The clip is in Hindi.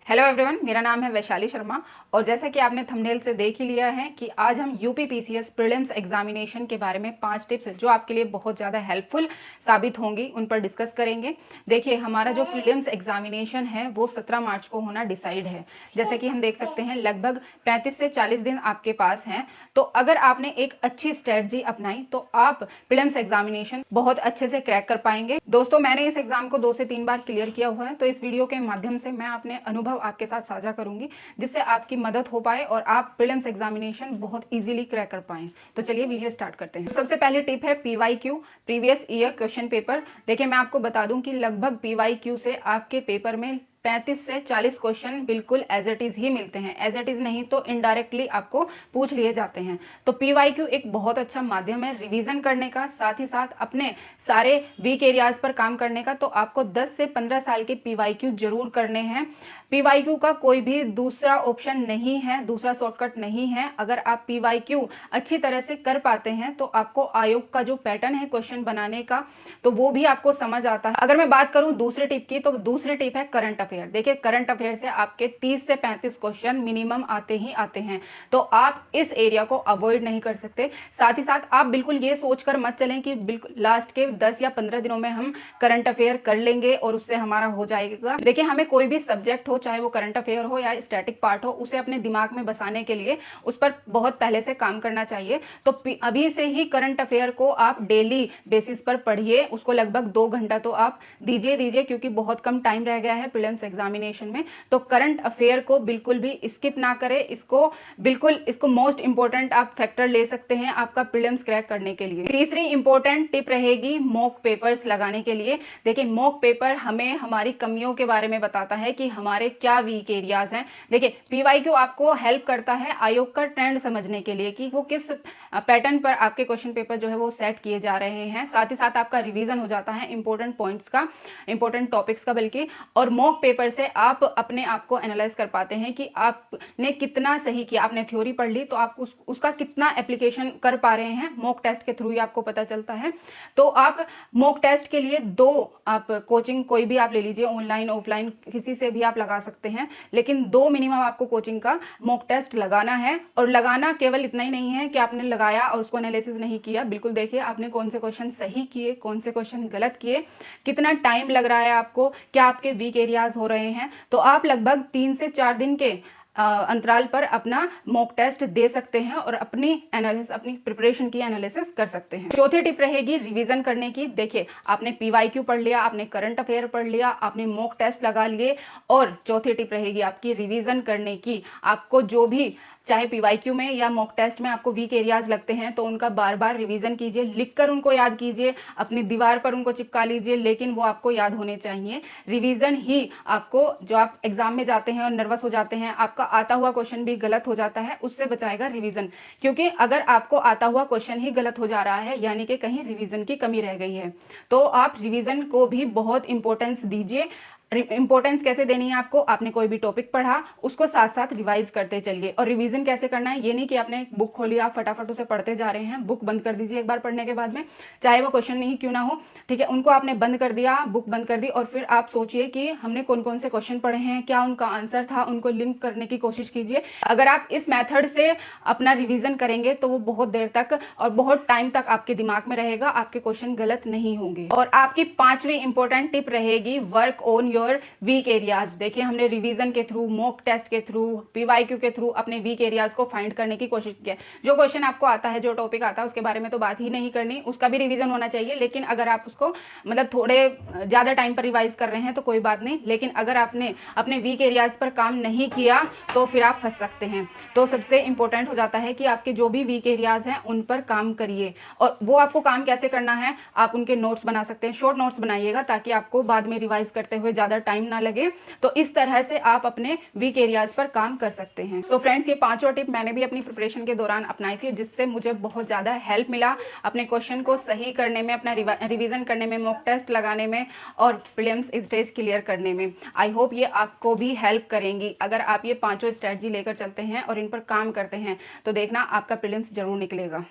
हेलो एवरीवन, मेरा नाम है वैशाली शर्मा और जैसा कि आपने थंबनेल से देख ही लिया है कि आज हम यूपी पीसीएस प्रीलिम्स एग्जामिनेशन के बारे में 5 टिप्स जो आपके लिए बहुत ज़्यादा हेल्पफुल साबित होंगी उन पर डिस्कस करेंगे। देखिए, हमारा जो प्रीलिम्स एग्जामिनेशन है वो 17 मार्च को होना डिसाइड है। जैसे कि हम देख सकते हैं लगभग 35 से 40 दिन आपके पास हैं। तो अगर आपने एक अच्छी स्ट्रेटजी अपनाई तो आप प्रीलिम्स एग्जामिनेशन बहुत अच्छे से क्रैक कर पाएंगे। दोस्तों, मैंने इस एग्जाम को 2 से 3 बार क्लियर किया हुआ है, तो इस वीडियो के माध्यम से मैं अपने अनुभव आपके साथ साझा करूंगी जिससे आपकी मदद हो पाए और आप प्रीलिम्स एग्जामिनेशन बहुत इजीली क्रैक कर पाएं। तो चलिए वीडियो स्टार्ट करते हैं। सबसे पहली टिप है PYQ, previous year question paper. देखिए, मैं आपको बता दूं कि लगभग पीवाईक्यू से आपके पेपर में 35 से 40 क्वेश्चन बिल्कुल एज इट इज ही मिलते हैं। एज इट इज नहीं तो इनडायरेक्टली आपको पूछ लिए जाते हैं। तो पीवाईक्यू एक बहुत अच्छा माध्यम है रिवीजन करने का, साथ ही साथ अपने सारे वीक एरियाज पर काम करने का। तो आपको 10 से 15 साल के पीवाईक्यू जरूर करने हैं। पीवाईक्यू का कोई भी दूसरा ऑप्शन नहीं है, दूसरा शॉर्टकट नहीं है। अगर आप पीवाईक्यू अच्छी तरह से कर पाते हैं तो आपको आयोग का जो पैटर्न है क्वेश्चन बनाने का तो वो भी आपको समझ आता है। अगर मैं बात करूं दूसरी टिप की, तो दूसरी टिप है करंट अफेयर। देखिए, करंट अफेयर से आपके 30 से 35 क्वेश्चन मिनिमम आते ही आते हैं, तो आप इस एरिया को अवॉइड नहीं कर सकते। साथ ही साथ आप बिल्कुल ये सोचकर मत चलें कि बिल्कुल लास्ट के 10 या 15 दिनों में हम करंट अफेयर कर लेंगे और उससे हमारा हो जाएगा। देखिए, हमें कोई भी सब्जेक्ट हो, चाहे वो करंट अफेयर हो या स्टैटिक पार्ट हो, उसे अपने दिमाग में बसाने के लिए उस पर बहुत पहले से काम करना चाहिए। तो अभी से ही करंट अफेयर को आप डेली बेसिस पर पढ़िए, उसको लगभग 2 घंटा तो आप दीजिए क्योंकि बहुत कम टाइम रह गया है प्रीलिम्स एग्जामिनेशन में। तो करंट अफेयर को बिल्कुल भी स्किप ना करें, इसको मोस्ट इंपोर्टेंट आप फैक्टर ले सकते हैं आपका प्रीलिम्स क्रैक करने के लिए। तीसरी इंपॉर्टेंट टिप रहेगी मॉक पेपर्स लगाने के लिए। देखिए, मॉक पेपर हमें हमारी कमियों के बारे में बताता है कि हमारे क्या वीक एरियाज हैं। देखिए, पीवाईक्यू आपको हेल्प करता है आयोग का ट्रेंड समझने के लिए कि वो किस पैटर्न पर आपके क्वेश्चन पेपर जो है वो सेट किए जा रहे हैं। साथ ही साथ आपका रिवीजन हो जाता है इंपॉर्टेंट पॉइंट्स का, इंपॉर्टेंट टॉपिक्स का बल्कि। और मॉक पेपर से आप अपने आप को एनालाइज कर पाते हैं कि आपने कितना सही किया। आपने थ्योरी पढ़ ली तो आप उसका कितना एप्लीकेशन कर पा रहे हैं, मॉक टेस्ट के थ्रू ही आपको पता चलता है। तो आप मॉक टेस्ट के लिए 2 आप कोचिंग कोई भी आप ले लीजिए, ऑनलाइन ऑफलाइन किसी से भी आप लगा सकते हैं, लेकिन 2 मिनिमम आपको कोचिंग का मॉक टेस्ट लगाना है। और लगाना केवल इतना ही नहीं है कि आपने लगाया और उसको एनालिसिस नहीं किया। बिल्कुल देखिए आपने कौन से क्वेश्चन सही किए, कौन से क्वेश्चन गलत किए, कितना टाइम लग रहा है आपको, क्या आपके वीक एरियाज हो रहे हैं। तो आप लगभग 3 से 4 दिन के अंतराल पर अपना मॉक टेस्ट दे सकते हैं और अपनी एनालिसिस, अपनी प्रिपरेशन की एनालिसिस कर सकते हैं। चौथी टिप रहेगी रिवीजन करने की। देखिए, आपने पीवाईक्यू पढ़ लिया, आपने करंट अफेयर पढ़ लिया, आपने मॉक टेस्ट लगा लिए, और चौथी टिप रहेगी आपकी रिवीजन करने की। आपको जो भी चाहे पीवाईक्यू में या मॉक टेस्ट में आपको वीक एरियाज लगते हैं तो उनका बार बार रिवीजन कीजिए, लिखकर उनको याद कीजिए, अपनी दीवार पर उनको चिपका लीजिए, लेकिन वो आपको याद होने चाहिए। रिवीजन ही आपको, जो आप एग्जाम में जाते हैं और नर्वस हो जाते हैं, आपका आता हुआ क्वेश्चन भी गलत हो जाता है, उससे बचाएगा रिवीजन। क्योंकि अगर आपको आता हुआ क्वेश्चन ही गलत हो जा रहा है यानी कि कहीं रिवीजन की कमी रह गई है। तो आप रिवीजन को भी बहुत इंपॉर्टेंस दीजिए। इंपॉर्टेंस कैसे देनी है आपको, आपने कोई भी टॉपिक पढ़ा उसको साथ साथ रिवाइज करते चलिए। और रिवीजन कैसे करना है, ये नहीं कि आपने बुक खोली आप फटाफट उसे पढ़ते जा रहे हैं। बुक बंद कर दीजिए एक बार पढ़ने के बाद में, चाहे वो क्वेश्चन नहीं क्यों ना हो, ठीक है। उनको आपने बंद कर दिया, बुक बंद कर दी, और फिर आप सोचिए कि हमने कौन कौन से क्वेश्चन पढ़े हैं, क्या उनका आंसर था, उनको लिंक करने की कोशिश कीजिए। अगर आप इस मैथड से अपना रिविजन करेंगे तो वो बहुत देर तक और बहुत टाइम तक आपके दिमाग में रहेगा, आपके क्वेश्चन गलत नहीं होंगे। और आपकी 5वीं इंपॉर्टेंट टिप रहेगी work on your weak areas. देखिए, हमने रिवीजन के थ्रू, मॉक टेस्ट के थ्रू, पीवाईक्यू के थ्रू अपने वीक एरियाज को फाइंड करने की कोशिश किया। जो क्वेश्चन आपको आता है, जो टॉपिक आता है, उसके बारे में तो बात ही नहीं करनी, उसका भी रिवीजन होना चाहिए। लेकिन अगर आप उसको मतलब थोड़े ज्यादा टाइम पर रिवाइज कर रहे हैं तो कोई बात नहीं, लेकिन अगर आपने अपने वीक एरियाज पर काम नहीं किया तो फिर आप फंस सकते हैं। तो सबसे इंपॉर्टेंट हो जाता है कि आपके जो भी वीक एरियाज हैं उन पर काम करिए। और वो आपको काम कैसे करना है, आप उनके नोट्स बना सकते हैं, शॉर्ट नोट्स बनाइएगा ताकि आपको बाद में रिवाइज करते हुए ज्यादा टाइम ना लगे। तो इस तरह से आप अपने वीक एरियाज पर काम कर सकते हैं। तो फ्रेंड्स, ये 5 टिप मैंने भी अपनी प्रिपरेशन के दौरान अपनाई थी, जिससे मुझे बहुत ज्यादा हेल्प मिला अपने क्वेश्चन को सही करने में, अपना रिवीजन करने में, मॉक टेस्ट लगाने में और प्रीलिम्स स्टेज क्लियर करने में। आई होप ये आपको भी हेल्प करेंगी। अगर आप ये 5 स्ट्रेटजी लेकर चलते हैं और इन पर काम करते हैं तो देखना आपका प्रीलिम्स जरूर निकलेगा।